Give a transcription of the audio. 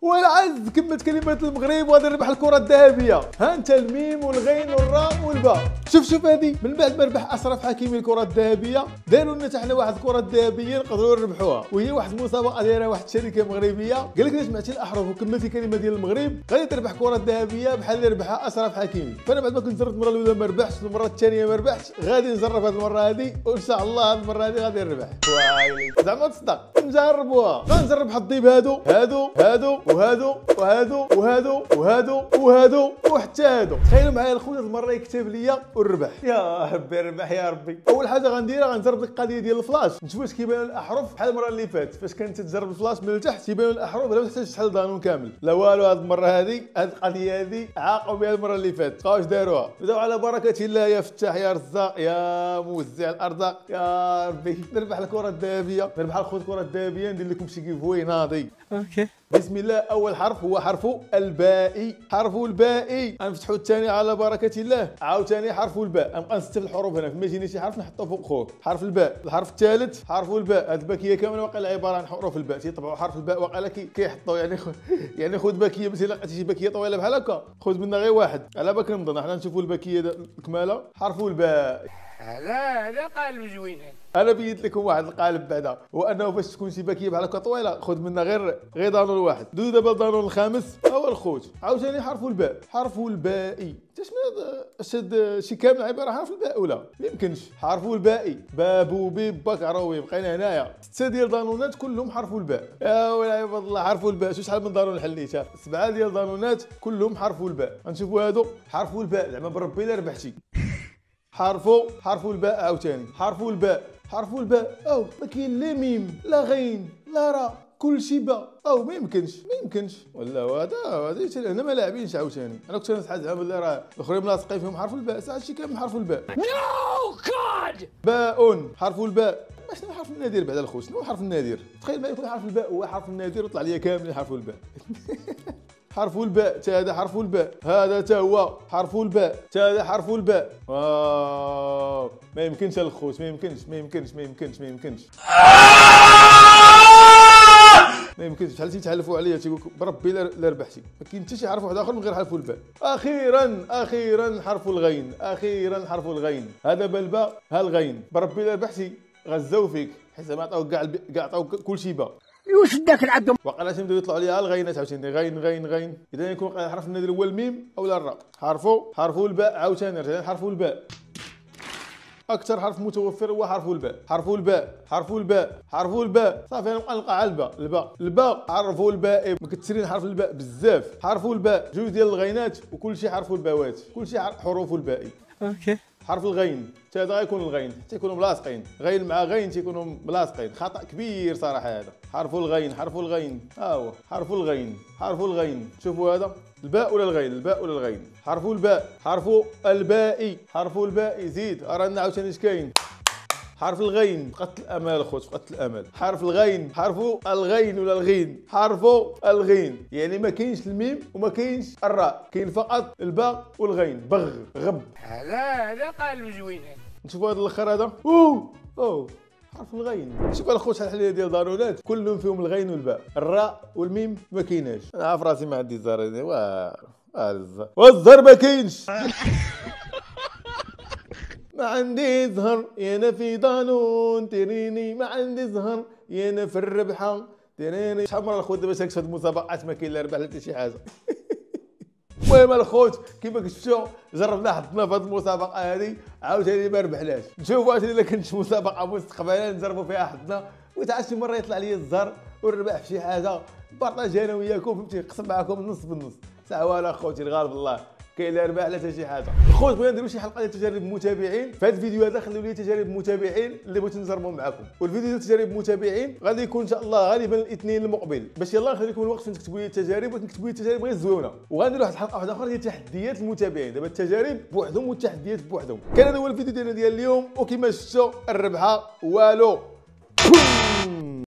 والعز كملت كلمات المغرب وغادي نربح الكره الذهبيه. ها انت الميم والغين والراء والباء. شوف هذه من بعد ما ربح اشرف حكيمي الكره الذهبيه داروا لنا حنا واحد الكره الذهبيه نقدروا نربحوها، وهي واحد المسابقه دايره واحد الشركه مغربيه قال لك الا جمعتي الاحرف وكملتي كلمه ديال المغرب غادي تربح كره ذهبيه بحال اللي ربحها اشرف حكيمي. فانا بعد ما كنت جربت المره الاولى ما ربحتش، المره الثانيه ما ربحتش، غادي نجرب هذه المره هذه وان شاء الله هذه المره هذه غادي نربح. زعما تصدق نجربوها. غنجرب حظي بهادو هادو وهادو وهادو وحتى هادو. تخيلوا معايا الخوت هاد المره يكتب ليا ونربح. يا ربي ربح يا ربي. اول حاجه غنديرها غنجرب ديك القضيه ديال الفلاش، نشوف واش كيبانوا الاحرف بحال المره اللي فاتت فاش كانت تجرب الفلاش من التحت يبانوا الاحرف ولا ما تحتاجش تحل دانون كامل. لا والو هاد المره هذه هاد القضيه هذه عاقوا بها المره اللي فاتت. بقاو واش داروها؟ بداو على بركه الله يا فتاح يا رزاق يا موزع الارزاق يا ربي. نربح الكره الذهبيه، نربح الخوت الكره الذهبيه، ندير لكم شي كيفوي ناضي. اوكي بسم الله. اول حرف هو حرف الباء. حرف الباء غنفتحوا الثاني على بركه الله. عاوتاني حرف الباء، غنبقى نستف الحروف هنا فما يجيني شي حرف نحطه فوق خوه. حرف الباء. الحرف الثالث حرف الباء. هاد الباكيه كامله واقيلا عباره عن حروف الباء، تيطبعوا حرف الباء واقيلا كيحطوا يعني خذ باكيه باش الا لقيتي شي باكيه طويله بحال هكا خذ منها غير واحد على بالك نظن. حنا نشوفوا الباكيه الكماله. حرف الباء. هذا قالب زوين. انا بينت لكم واحد القالب بعدا، هو انه فاش تكون شي باكيه بحال هكا طويله خذ منها غير دانون واحد. دوزو دابا الدانون الخامس هو الخوت. عاوتاني حرف الباء. حرف الباء. هاد شي كامل عباره عن حرف الباء ولا ما يمكنش. حرف الباء. بابو بيب بكروي بقينا هنايا 6 ديال دانونات كلهم حرف الباء. يا ولا عباد الله حرف الباء. شحال من دانون حليتها؟ 7 ديال دانونات كلهم حرف الباء. غنشوفوا هادو حرف الباء زعما بربي الا ربحتي. حرف الباء. عاوتاني حرف الباء. حرف الباء او ما كاين لا ميم لا غين لا راء كلشي باء او ما يمكنش ولا هذا هنا ما لاعبينش. عاوتاني انا كنت نتحدث باللي راه الاخرين لاصقين فيهم حرف الباء ساعات شي كامل حرف الباء. نو جاد باء. حرف الباء. شنو الحرف النادر بعد الخوت؟ شنو الحرف النادر؟ تخيل ما يكون حرف الباء هو حرف النادر وطلع لي كامل حرف الباء. حرف الباء هذا حرف الباء. هذا تا هو حرف الباء. هذا حرف الباء. ما يمكنش الخوت ما يمكنش. شحال تيتحلفوا عليا تيقول بربي لا ربحتي. ما كاين حتى شي حرف واحد اخر من غير حرف الباء. اخيرا حرف الغين. حرف الغين. هذا بالباء ها الغين. بربي لا ربحتي غزاو فيك حيت ما عطاوك كاع عطاوك كلشي باء. يوش داك العبد وقيلا تيبداو يطلعوا ليها الغينات عاوتاني غين. اذا يكون الحرف النادر هو الميم اولا الراء. حرف الباء. عاوتاني حرف الباء. اكثر حرف متوفر هو حرف الباء. حرف الباء صافي نبقى على الباء. حرف الباء مكثرين حرف الباء بزاف. حرف الباء 2 ديال الغينات وكلشي حرف الباوات كلشي حروف الباء. اوكي حرف الغين هذا غيكون الغين حتى يكونوا ملاصقين. غين مع غين تيكونوا ملاصقين. خطا كبير صراحه هذا. حرف الغين ها هو حرف الغين. شوفوا هذا الباء ولا الغين. حرف الباء. حرف الباء زيد رانا عاوتاني اش كاين. حرف الغين فقدت الامل اخوت فقدت الامل. حرف الغين. حرف الغين ولا الغين. حرف الغين يعني ما كاينش الميم وما كاينش الراء كاين فقط الباء والغين. بغ غب. هذا قالب زوين. نشوفوا هذا الاخر هذا حرف الغين. شوف الخوت شحال حليه ديال دانونات كلهم فيهم الغين والباء. الراء والميم ما كايناش. انا عارف راسي ما عندي الزهر والزهر ما كاينش. ما عندي زهر يانا في دانون تريني ما عندي زهر يانا في الربحه تريني. شحال مره الخوت دابا شاركت في هاد المسابقات ما كاين لا ربح لا حتى شي حاجه. المهم الخوت كيما شفتوا جربنا حطنا في هاد المسابقه هذه عاوتاني ما ربحناش. نشوفوا واش الا كانت شي مسابقه مستقبلا نجربوا فيها حظنا وتعاد شي مره يطلع لي الزهر ونربح في شي حاجه بارطاجي انا وياكم فهمتي نقسم معكم النص بالنص. ساعه والو اخوتي الغالب الله كاين لا ربح لا حتى شي حاجه. خوت بغينا نديرو شي حلقه ديال تجارب متابعين. في هذا الفيديو هذا خليو لي تجارب متابعين اللي بغيت نجربوا معكم. والفيديو ديال تجارب متابعين غادي يكون ان شاء الله غالبا الاثنين المقبل باش يلاه نخلي لكم الوقت فين تكتبوا لي التجارب وتكتبوا لي التجارب غير زوينه. وغندير واحد الحلقه واحده اخرى ديال تحديات المتابعين. دابا التجارب بوحدهم والتحديات بوحدهم. كان هذا هو الفيديو ديالنا ديال اليوم وكما شفتوا الربحه والو.